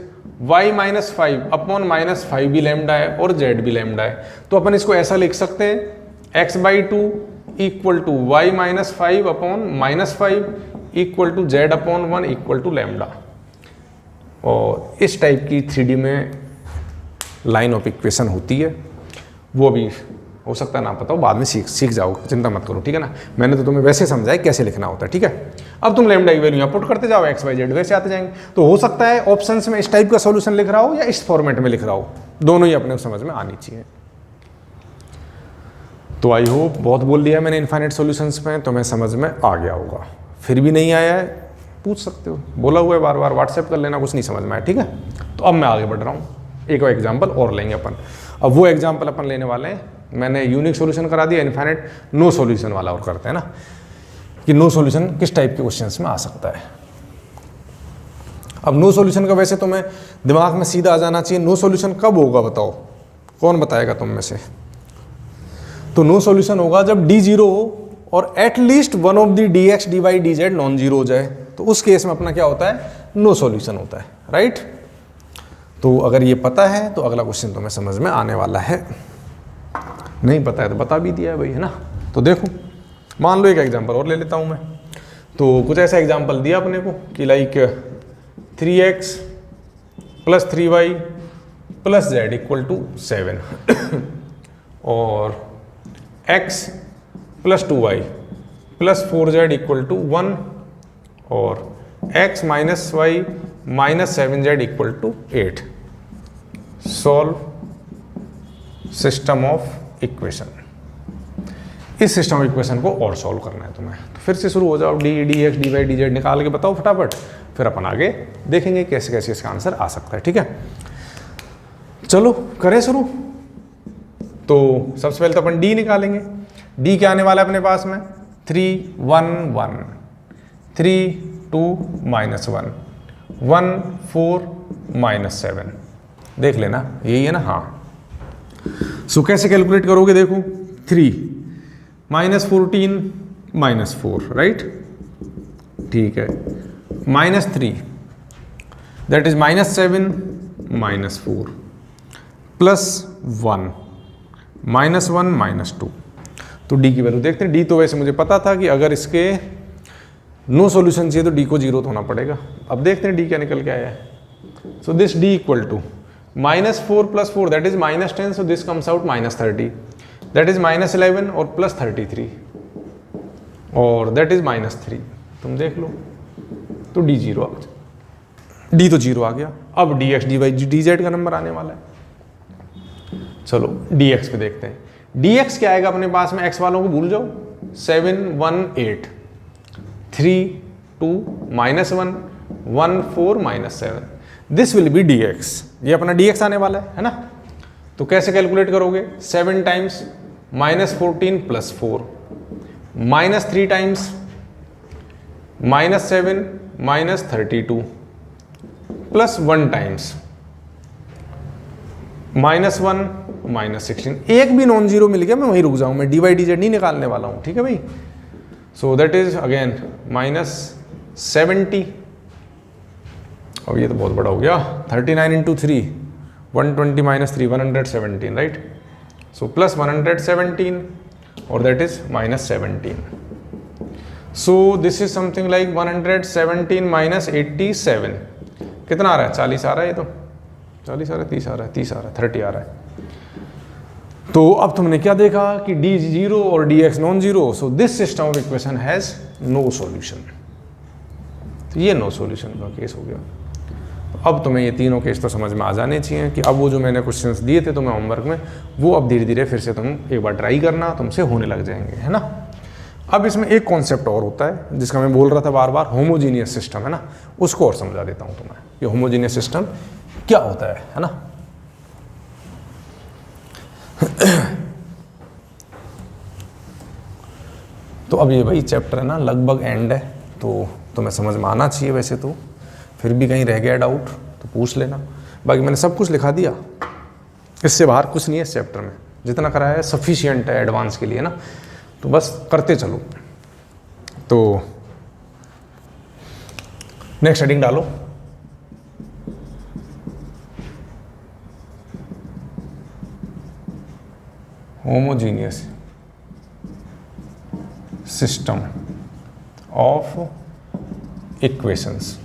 y-5/-5 भी लैम्डा है और z भी लैम्डा है। तो अपन इसको ऐसा लिख सकते हैं x/2 equal to y-5/-5 equal to z/1 equal to lambda. और इस टाइप की 3D में लाइन ऑफ इक्वेशन होती है, वो भी हो सकता है ना पता हो, बाद में सीख जाओगे, चिंता मत करो, ठीक है ना। मैंने तो तुम्हें वैसे समझाया कैसे लिखना होता है, ठीक है। अब तुम लैम्डा की वैल्यू यहाँ पुट करते जाओ, x y z वैसे आते जाएंगे। तो हो सकता है ऑप्शंस में इस टाइप का सॉल्यूशन लिख रहा हो या इस फॉर्मेट में लिख रहा हो, दोनों ही अपने समझ में आनी चाहिए। तो आई होप बहुत बोल दिया मैंने इनफाइनाइट सॉल्यूशंस में, तुम्हें समझ में आ गया होगा। फिर भी नहीं आया है पूछ सकते हो, बोला हुआ है बार बार, व्हाट्सएप कर लेना कुछ नहीं समझ में आया, ठीक है। तो अब मैं आगे बढ़ रहा हूँ, एक और एग्जाम्पल और लेंगे अपन। अब वो एग्जाम्पल अपन लेने वाले हैं मैंने यूनिक सॉल्यूशन करा दिया, इनफाइनाइट नो सॉल्यूशन वाला और करते हैं ना कि नो सॉल्यूशन किस टाइप के क्वेश्चंस में आ सकता है। अब नो सॉल्यूशन का वैसे तो मैं दिमाग में सीधा आ जाना चाहिए, नो सॉल्यूशन कब होगा बताओ, कौन बताएगा तुम में से? तो नो सॉल्यूशन होगा जब डी जीरो हो और at least one of the D x D y D z non zero हो जाए, तो उस केस में अपना क्या होता है, नो सॉल्यूशन होता है, राइट। तो अगर ये पता है तो अगला क्वेश्चन तुम्हें समझ में आने वाला है, नहीं पता है तो बता भी दिया है भाई, है ना। तो देखो मान लो एक एग्जांपल और ले लेता हूँ मैं। तो कुछ ऐसा एग्जांपल दिया अपने को कि like 3x plus 3y plus z equal to 7 और x plus 2y plus 4z equal to 1 और x minus y minus 7z equal to 8। Solve system of equation. इस सिस्टम ऑफ इक्वेशन को और सॉल्व करना है तुम्हें। तो फिर से शुरू हो जाओ, D D x D y D z निकाल के बताओ फटाफट, फिर अपन आगे देखेंगे कैसे कैसे इसका आंसर आ सकता है, ठीक है। चलो करें शुरू। तो सबसे पहले तो अपन डी निकालेंगे। डी क्या आने वाला है अपने पास में, 3 1 1 3 2 -1 1 4 -7। देख लेना यही है ना, हाँ। सो कैसे कैलकुलेट करोगे, देखो 3 -14 -4, राइट, ठीक है, -3 दैट इज -7 -4 प्लस 1 -1 -2। तो डी की वैल्यू देखते हैं। डी तो वैसे मुझे पता था कि अगर इसके नो सॉल्यूशन चाहिए तो डी को 0 होना पड़ेगा। अब देखते हैं डी क्या निकल के आया है। So this D equal to -4 + 4 that is -10, so this comes out -30 that is -11 और प्लस 33 और दैट इज -3। तुम देख लो तो डी 0 आ गया, डी तो 0 आ गया। अब D x D y D z का नंबर आने वाला है। चलो डी एक्स पे देखते हैं। डी एक्स क्या आएगा अपने पास में, एक्स वालों को भूल जाओ, 7 1 8 3 2 -1 1 4 -7 this will be D x. ये अपना डी एक्स आने वाला है ना। तो कैसे कैलकुलेट करोगे, 7 टाइम्स -14 + 4 -3 टाइम्स -7 -32 प्लस 1 टाइम्स -1 -16। एक भी नॉन जीरो मिल गया मैं वहीं रुक जाऊं, मैं डी वाई डी जेड नहीं निकालने वाला हूं, ठीक है भाई। सो दैट इज अगेन -70। अब ये तो बहुत बड़ा हो गया, 39 × 3 120 -3 117, राइट। सो प्लस 117 और that is -17। So this is something like 117 -87 कितना आ रहा है, 40 आ रहा है। ये तो 40 आ रहा है, 30 आ रहा है, 30 आ रहा है, 30 आ रहा है। तो अब तुमने क्या देखा कि डी 0 और D x non zero, so this system of equation has no solution. तो ये नो सॉल्यूशन का केस हो गया। अब तुम्हें ये तीनों केस तो समझ में आ जाने चाहिए कि अब वो जो मैंने क्वेश्चंस दिए थे तुम्हें होमवर्क में, वो अब धीरे धीरे फिर से तुम एक बार ट्राई करना, तुमसे होने लग जाएंगे, है ना। अब इसमें एक कॉन्सेप्ट और होता है जिसका मैं बोल रहा था बार बार, होमोजीनियस सिस्टम, है ना। उसको और समझा देता हूँ तुम्हें, ये होमोजीनियस सिस्टम क्या होता है ना। तो अब ये भाई चैप्टर है ना लगभग एंड है, तो तुम्हें समझ में आना चाहिए। वैसे तो फिर भी कहीं रह गया डाउट तो पूछ लेना, बाकी मैंने सब कुछ लिखा दिया, इससे बाहर कुछ नहीं है इस चैप्टर में। जितना कराया है सफिशिएंट है एडवांस के लिए ना, तो बस करते चलो। तो नेक्स्ट हेडिंग डालो। Homogeneous system of equations.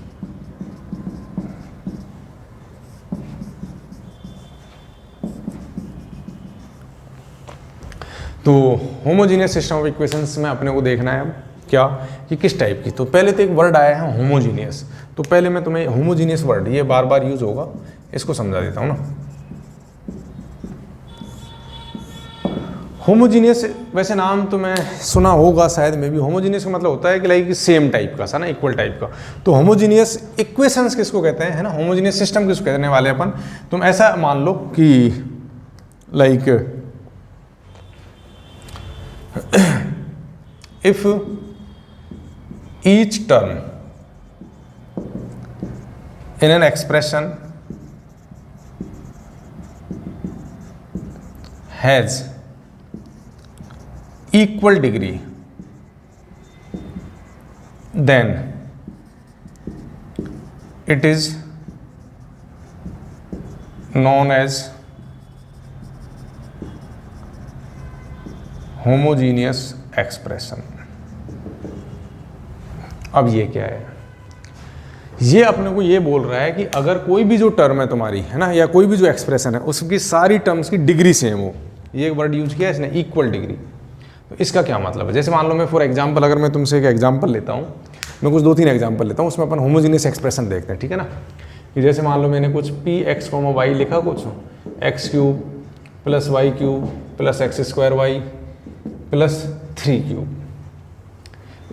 तो होमोजीनियस सिस्टम ऑफ इक्वेशंस में अपने को देखना है अब क्या कि किस टाइप की। तो पहले तो एक वर्ड आया है होमोजीनियस, तो पहले मैं तुम्हें होमोजीनियस वर्ड, ये बार बार यूज होगा, इसको समझा देता हूँ ना। होमोजीनियस वैसे नाम तो मैं सुना होगा शायद में भी। होमोजीनियस का मतलब होता है कि लाइक सेम टाइप का सा ना, इक्वल टाइप का। तो होमोजीनियस इक्वेशंस किसको कहते हैं, है ना। होमोजीनियस सिस्टम किसको कहने वाले अपन, तुम ऐसा मान लो कि like if each term in an expression has equal degree, then it is known as homogeneous expression. अब ये क्या है? ये अपने को ये बोल रहा है कि अगर कोई भी जो टर्म है तुम्हारी, है ना, या कोई भी जो एक्सप्रेशन है, उसकी सारी टर्म्स की डिग्री सेम हो, ये वर्ड यूज किया है इसने, इक्वल डिग्री। तो इसका क्या मतलब है? जैसे मान लो मैं फॉर एग्जांपल, अगर मैं तुमसे एक एग्जांपल लेता हूँ, मैं कुछ 2-3 एग्जांपल लेता हूँ, उसमें अपन होमोजेनियस एक्सप्रेशन देखते हैं, ठीक है ना। कि जैसे मान लो मैंने कुछ पी एक्स कॉमा वाई लिखा, कुछ x cube plus y cube plus x square y plus 3 cube.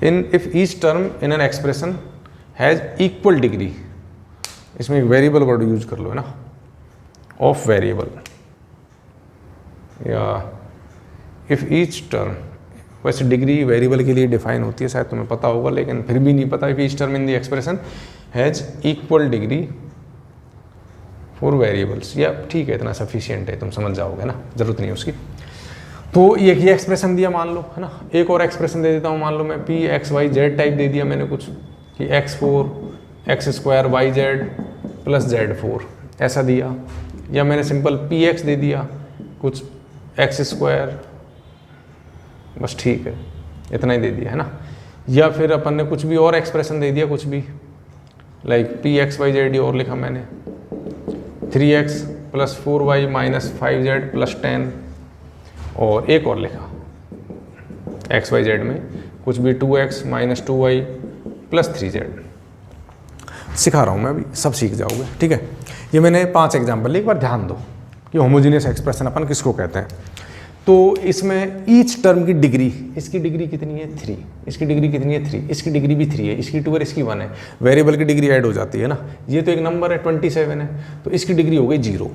In if each term in an expression has equal degree, इसमें एक वेरिएबल वर्ड यूज कर लो, है ना, ऑफ वेरिएबल, या इफ ईच टर्म, वैसे डिग्री वेरिएबल के लिए डिफाइन होती है, शायद तुम्हें पता होगा, लेकिन फिर भी नहीं पता। If each term in the expression has equal degree for variables, या ठीक है, इतना सफिशिएंट है, तुम समझ जाओगे ना, जरूरत नहीं है उसकी। तो ये एक्सप्रेशन दिया मान लो, है ना। एक और एक्सप्रेशन दे देता हूँ, मान लो मैं P x y z type दे दिया मैंने कुछ, कि x4 x square y z plus Z4 ऐसा दिया, या मैंने सिंपल पी एक्स दे दिया कुछ एक्स स्क्वायर, बस ठीक है, इतना ही दे दिया, है ना। या फिर अपन ने कुछ भी और एक्सप्रेशन दे दिया, कुछ भी like P x y z और लिखा मैंने 3x plus 4y minus 5z plus 10, और एक और लिखा एक्स वाई जेड में कुछ भी 2x minus 2y plus 3z। सिखा रहा हूँ मैं अभी, सब सीख जाओगे, ठीक है। ये मैंने 5 एग्जाम्पल, एक बार ध्यान दो कि होमोजेनियस एक्सप्रेशन अपन किसको कहते हैं। तो इसमें ईच टर्म की डिग्री, इसकी डिग्री कितनी है 3, इसकी डिग्री कितनी है 3, इसकी डिग्री भी 3 है, इसकी 2 और इसकी 1 है, वेरिएबल की डिग्री ऐड हो जाती है ना। ये तो एक नंबर है 27 है, तो इसकी डिग्री हो गई 0।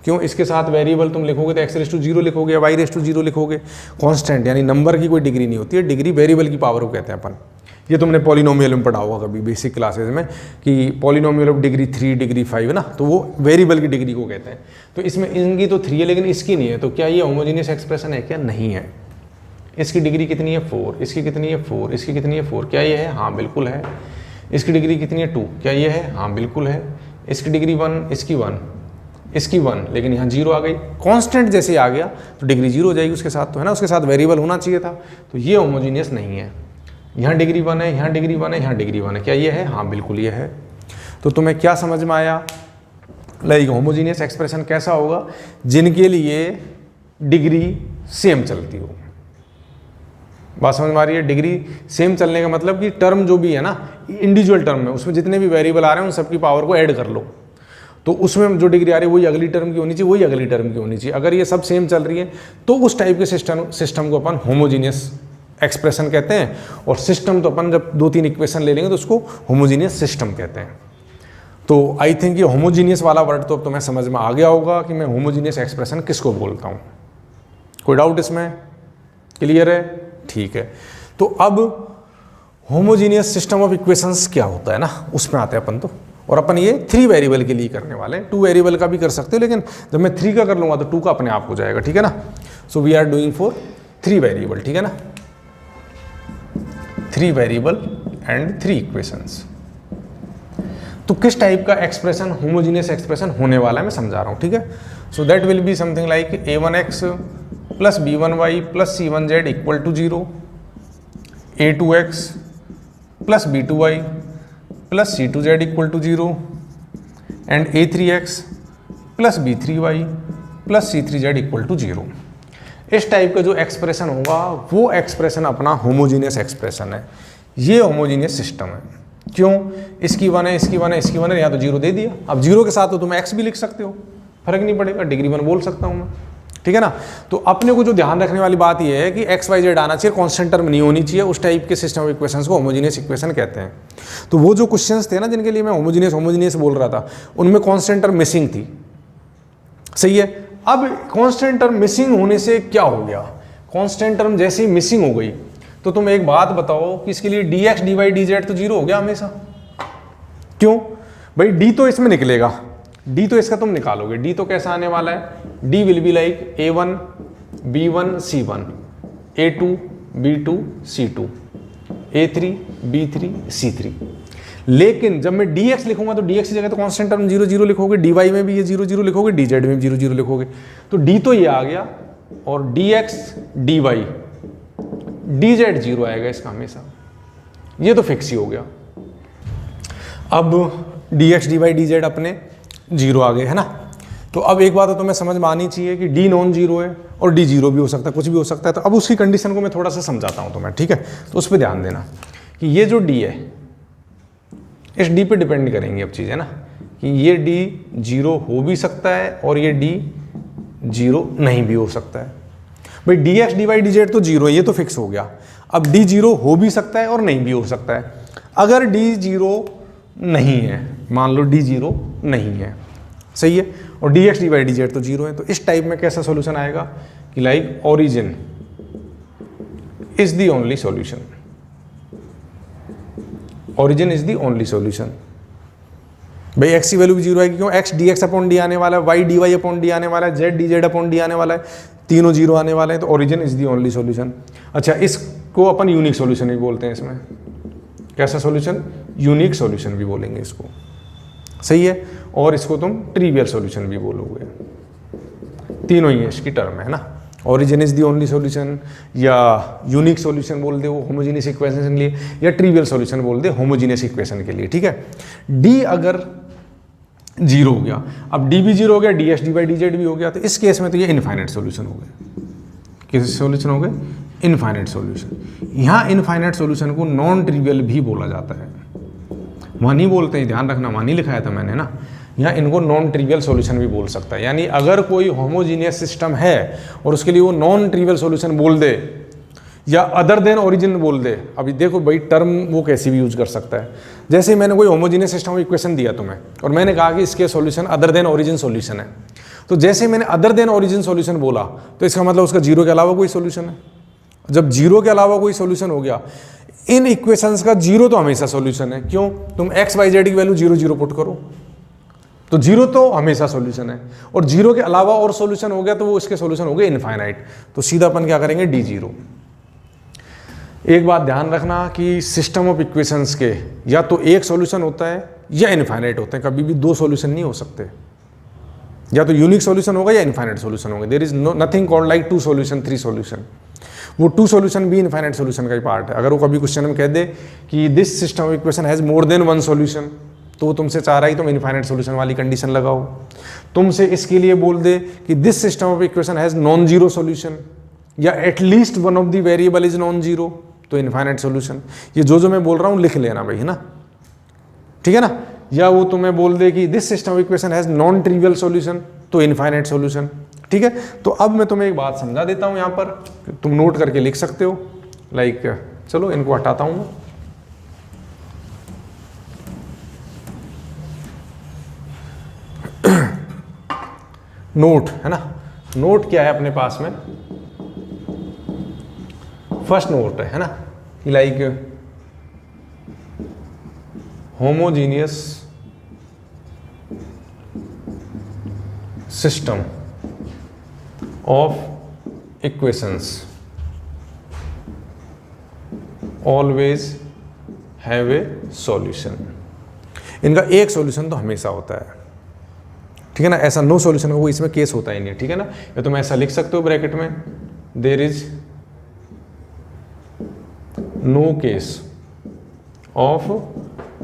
क्यों? इसके साथ वेरिएबल तुम लिखोगे तो x⁻0 लिखोगे या y⁻0 लिखोगे, कांस्टेंट, यानी नंबर की कोई डिग्री नहीं होती है, डिग्री वेरिएबल की पावर को कहते हैं अपन। ये तुमने पॉलिनोमियल में पढ़ा होगा कभी बेसिक क्लासेस में, कि पॉलिनोमियल ऑफ डिग्री 3 डिग्री 5 है ना, तो वो वेरिएबल की डिग्री को कहते हैं। तो इसमें इनकी तो 3 है लेकिन इसकी नहीं है, तो क्या ये होमोजेनियस एक्सप्रेशन है? क्या नहीं है। इसकी डिग्री कितनी है 4, इसकी कितनी है 4, इसकी कितनी है 4, क्या ये है? हाँ बिल्कुल है। इसकी डिग्री कितनी है 2, क्या ये है? हाँ बिल्कुल है। इसकी डिग्री 1, इसकी 1, इसकी 1, लेकिन यहाँ 0 आ गई, कांस्टेंट जैसे आ गया तो डिग्री 0 हो जाएगी उसके साथ, तो है ना, उसके साथ वेरिएबल होना चाहिए था, तो ये होमोजेनियस नहीं है। यहाँ डिग्री 1 है, यहाँ डिग्री 1 है, यहाँ डिग्री 1 है, क्या ये है? हाँ बिल्कुल ये है। तो तुम्हें क्या समझ में आया? लाइक होमोजेनियस एक्सप्रेशन कैसा होगा? जिनके लिए डिग्री सेम चलती हो। बात समझ में आ रही है? डिग्री सेम चलने का मतलब कि टर्म जो भी है ना, इंडिविजुअल टर्म में, उसमें जितने भी वेरिएबल आ रहे हैं उन सबकी पावर को ऐड कर लो, तो उसमें जो डिग्री आ रही है वही अगली टर्म की होनी चाहिए, वही अगली टर्म की होनी चाहिए। अगर ये सब सेम चल रही है तो उस टाइप के सिस्टम को अपन होमोजीनियस एक्सप्रेशन कहते हैं। और सिस्टम तो अपन जब 2-3 इक्वेशन ले लेंगे तो उसको होमोजीनियस सिस्टम कहते हैं। तो आई थिंक ये होमोजीनियस वाला वर्ड तो अब तुम्हें समझ में आ गया होगा कि मैं होमोजीनियस एक्सप्रेशन किसको बोलता हूँ। कोई डाउट इसमें? क्लियर है? ठीक है। तो अब होमोजीनियस सिस्टम ऑफ इक्वेशंस क्या होता है ना, उसमें आते हैं अपन तो। और अपन ये 3 वेरिएबल के लिए करने वाले हैं, 2 वेरिएबल का भी कर सकते हो, लेकिन जब मैं 3 का कर लूँगा तो 2 का अपने आप हो जाएगा, ठीक है ना। So we are doing for 3 variable, ठीक है ना, 3 वेरिएबल एंड 3 इक्वेशंस। तो किस टाइप का एक्सप्रेशन होमोजीनियस एक्सप्रेशन होने वाला है मैं समझा रहा हूँ, ठीक है। So that will be something like a1x plus b1y plus c1z equal to 0, a2x plus b2y plus c2z equal to 0 and a3x plus b3y plus c3z equal to 0। इस टाइप का जो एक्सप्रेशन होगा वो एक्सप्रेशन अपना होमोजीनियस एक्सप्रेशन है। ये होमोजीनियस सिस्टम है। क्यों? इसकी 1 है, इसकी 1 है, इसकी 1 है, यहाँ तो 0 दे दिया। अब 0 के साथ तो तुम x भी लिख सकते हो, फर्क नहीं पड़ेगा, डिग्री 1 बोल सकता हूँ मैं, ठीक है ना। तो अपने को जो ध्यान रखने वाली बात यह है कि एक्स वाई जेड आना चाहिए, कांस्टेंट टर्म नहीं होनी चाहिए। उस टाइप के सिस्टम ऑफ इक्वेशंस को होमोजीनियस इक्वेशन कहते हैं। तो वो जो क्वेश्चंस थे ना जिनके लिए मैं होमोजीनियस बोल रहा था, उनमें कांस्टेंट टर्म मिसिंग थी, सही है। अब कांस्टेंट टर्म मिसिंग होने से क्या हो गया? कांस्टेंट टर्म जैसे ही मिसिंग हो गई तो तुम एक बात बताओ कि इसके लिए D x D y D z तो जीरो हो गया हमेशा। क्यों भाई, डी तो इसमें निकलेगा, डी तो इसका तुम निकालोगे, डी तो कैसा आने वाला है, D will be like a1 b1 c1 a2 b2 c2 a3 b3 c3। लेकिन जब मैं dx लिखूंगा तो dx की जगह तो कांस्टेंट टर्म 0 0 लिखोगे, dy में भी ये 0 0 लिखोगे, dz में भी 0 0 लिखोगे, तो d तो ये आ गया और dx dy dz 0 आएगा इसका हमेशा, ये तो फिक्स ही हो गया। अब dx dy dz अपने 0 आ गए है ना। तो अब एक बात तो तुम्हें समझ में आनी चाहिए कि d नॉन जीरो है और d जीरो भी हो सकता है, कुछ भी हो सकता है। तो अब उसकी कंडीशन को मैं थोड़ा सा समझाता हूं तुम्हें, ठीक है। तो उस पर ध्यान देना कि ये जो d है इस d पे डिपेंड करेंगी अब चीज़, है ना, कि ये d जीरो हो भी सकता है और ये d जीरो नहीं भी हो सकता है। भाई dx dy dz तो जीरो है, ये तो फिक्स हो गया। अब d जीरो हो भी सकता है और नहीं भी हो सकता है। अगर d जीरो नहीं है, मान लो d जीरो नहीं है, सही है, और dx dy dz तो जीरो है, तो इस टाइप में कैसा सॉल्यूशन आएगा कि like origin is the only solution, origin is the only solution. भाई x की वैल्यू भी जीरो आएगी, क्यों, x dx अपॉन डी आने वाला है, y dy अपॉन डी आने वाला है, z dz अपॉन डी आने वाला है, तीनों जीरो आने वाले हैं, तो origin is the only solution. अच्छा, इसको अपन यूनिक सॉल्यूशन भी बोलते हैं, इसमें कैसा सॉल्यूशन, यूनिक सॉल्यूशन भी बोलेंगे इसको, सही है, और इसको तुम ट्रिवियल सॉल्यूशन भी बोलोगे, तीनों ही इसकी टर्म है ना। Origin is the only solution, या यूनिक सॉल्यूशन बोल दे वो होमोजीनियस इक्वेशन के लिए, या ट्रिवियल सॉल्यूशन बोल दे होमोजीनियस इक्वेशन के लिए, ठीक है। डी अगर जीरो हो गया, अब डी भी जीरो हो गया, D s D y D z भी हो गया, तो इस केस में तो ये इनफाइनाइट सॉल्यूशन हो गए। किस सॉल्यूशन हो गए, इनफाइनाइट सॉल्यूशन। यहाँ इनफाइनाइट सॉल्यूशन को नॉन ट्रिवियल भी बोला जाता है, वहाँ नहीं बोलते हैं, ध्यान रखना, वहाँ नहीं लिखाया था मैंने ना, यहाँ इनको नॉन ट्रिवियल सॉल्यूशन भी बोल सकता है। यानी अगर कोई होमोजीनियस सिस्टम है और उसके लिए वो नॉन ट्रिवियल सॉल्यूशन बोल दे या अदर देन ओरिजिन बोल दे, अभी देखो भाई टर्म वो कैसी भी यूज कर सकता है। जैसे ही मैंने कोई होमोजीनियस सिस्टम इक्वेशन दिया तुम्हें और मैंने कहा कि इसके solution other than origin solution है, तो जैसे मैंने अदर देन ओरिजिन सॉल्यूशन बोला तो इसका मतलब उसका जीरो के अलावा कोई सॉल्यूशन है। जब जीरो के अलावा कोई सॉल्यूशन हो गया, इन इक्वेशंस का जीरो तो हमेशा सॉल्यूशन है, क्यों, तुम एक्स वाई जेड की वैल्यू 0 0 पुट करो तो जीरो तो हमेशा सॉल्यूशन है, और जीरो के अलावा और सॉल्यूशन हो गया तो वो इसके सॉल्यूशन हो गए इनफाइनाइट। तो सीधा अपन क्या करेंगे, डी जीरो। एक बात ध्यान रखना कि सिस्टम ऑफ इक्वेशंस के या तो एक सॉल्यूशन होता है या इनफाइनाइट होते हैं, कभी भी दो सॉल्यूशन नहीं हो सकते, या तो यूनिक सॉल्यूशन होगा या इनफाइनाइट सॉल्यूशन होगा। There is nothing called like 2 solution 3 solution. वो 2 सॉल्यूशन भी इनफाइनाइट सॉल्यूशन का ही पार्ट है। अगर वो कभी क्वेश्चन में कह दे कि this system of equation has more than 1 solution, तो वो तुमसे चाह रहा है तुम इनफाइनाइट सॉल्यूशन वाली कंडीशन लगाओ। तुमसे इसके लिए बोल दे कि this system of equation has non zero solution या at least one of the variable is non zero, तो इनफाइनाइट सॉल्यूशन। ये जो मैं बोल रहा हूँ लिख लेना भाई, है ना, ठीक है ना। या वो तुम्हें बोल दे कि this system of equation has non trivial solution, तो इनफाइनाइट सॉल्यूशन, ठीक है। तो अब मैं तुम्हें एक बात समझा देता हूँ, यहाँ पर तुम नोट करके लिख सकते हो। लाइक चलो इनको हटाता हूँ, नोट है ना। नोट क्या है अपने पास में, फर्स्ट नोट है ना, कि like homogeneous system of equations always have a solution. इनका एक सॉल्यूशन तो हमेशा होता है, ठीक है ना। ऐसा नो सॉल्यूशन हो, वो इसमें केस होता ही नहीं, ठीक है ना। या तुम ऐसा लिख सकते हो ब्रैकेट में, there is no case of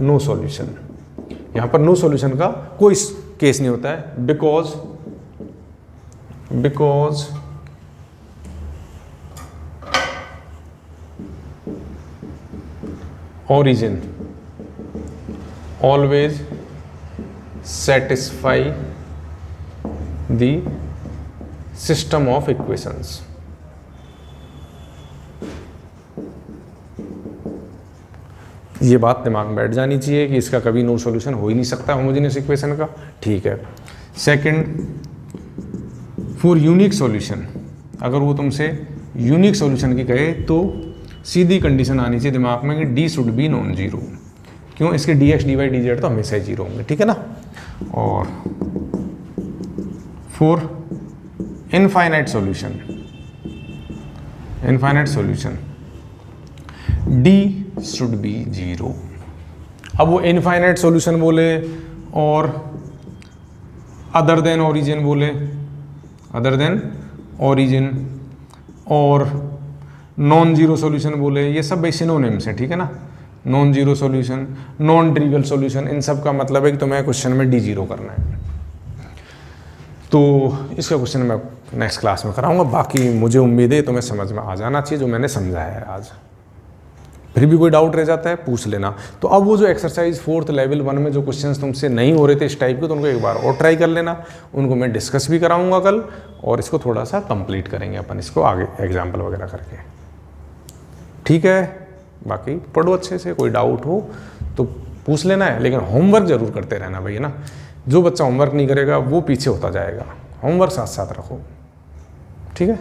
no solution. यहां पर नो सॉल्यूशन का कोई केस नहीं होता है, because origin always satisfy the system of equations. ये बात दिमाग में बैठ जानी चाहिए कि इसका कभी नो सॉल्यूशन हो ही नहीं सकता होमोजेनियस इक्वेशन का, ठीक है। सेकंड, फॉर यूनिक सॉल्यूशन, अगर वो तुमसे यूनिक सॉल्यूशन की कहे तो सीधी कंडीशन आनी चाहिए दिमाग में कि D should be non zero. क्यों? इसके D x D y D z तो हमेशा ही जीरो होंगे, ठीक है ना। और for infinite solution, infinite solution D should be zero. अब वो इनफाइनाइट सॉल्यूशन बोले और अदर देन ओरिजिन बोले, अदर देन ओरिजिन, और नॉन जीरो सॉल्यूशन बोले, ये सब भाई सिनोनिम्स हैं, ठीक है ना। Non zero solution, non trivial solution, इन सब का मतलब है कि तुम्हें क्वेश्चन में डी जीरो करना है। तो इसका क्वेश्चन मैं नेक्स्ट क्लास में कराऊंगा। बाकी मुझे उम्मीद है तुम्हें समझ में आ जाना चाहिए जो मैंने समझाया है आज। फिर भी कोई डाउट रह जाता है पूछ लेना। तो अब वो जो एक्सरसाइज 4th लेवल 1 में जो क्वेश्चंस तुमसे नहीं हो रहे थे इस टाइप के, तो उनको एक बार और ट्राई कर लेना। उनको मैं डिस्कस भी कराऊंगा कल, और इसको थोड़ा सा कंप्लीट करेंगे अपन इसको आगे एग्जाम्पल वगैरह करके, ठीक है। बाकी पढ़ो अच्छे से, कोई डाउट हो तो पूछ लेना है, लेकिन होमवर्क जरूर करते रहना भैया ना। जो बच्चा होमवर्क नहीं करेगा वो पीछे होता जाएगा, होमवर्क साथ साथ रखो, ठीक है।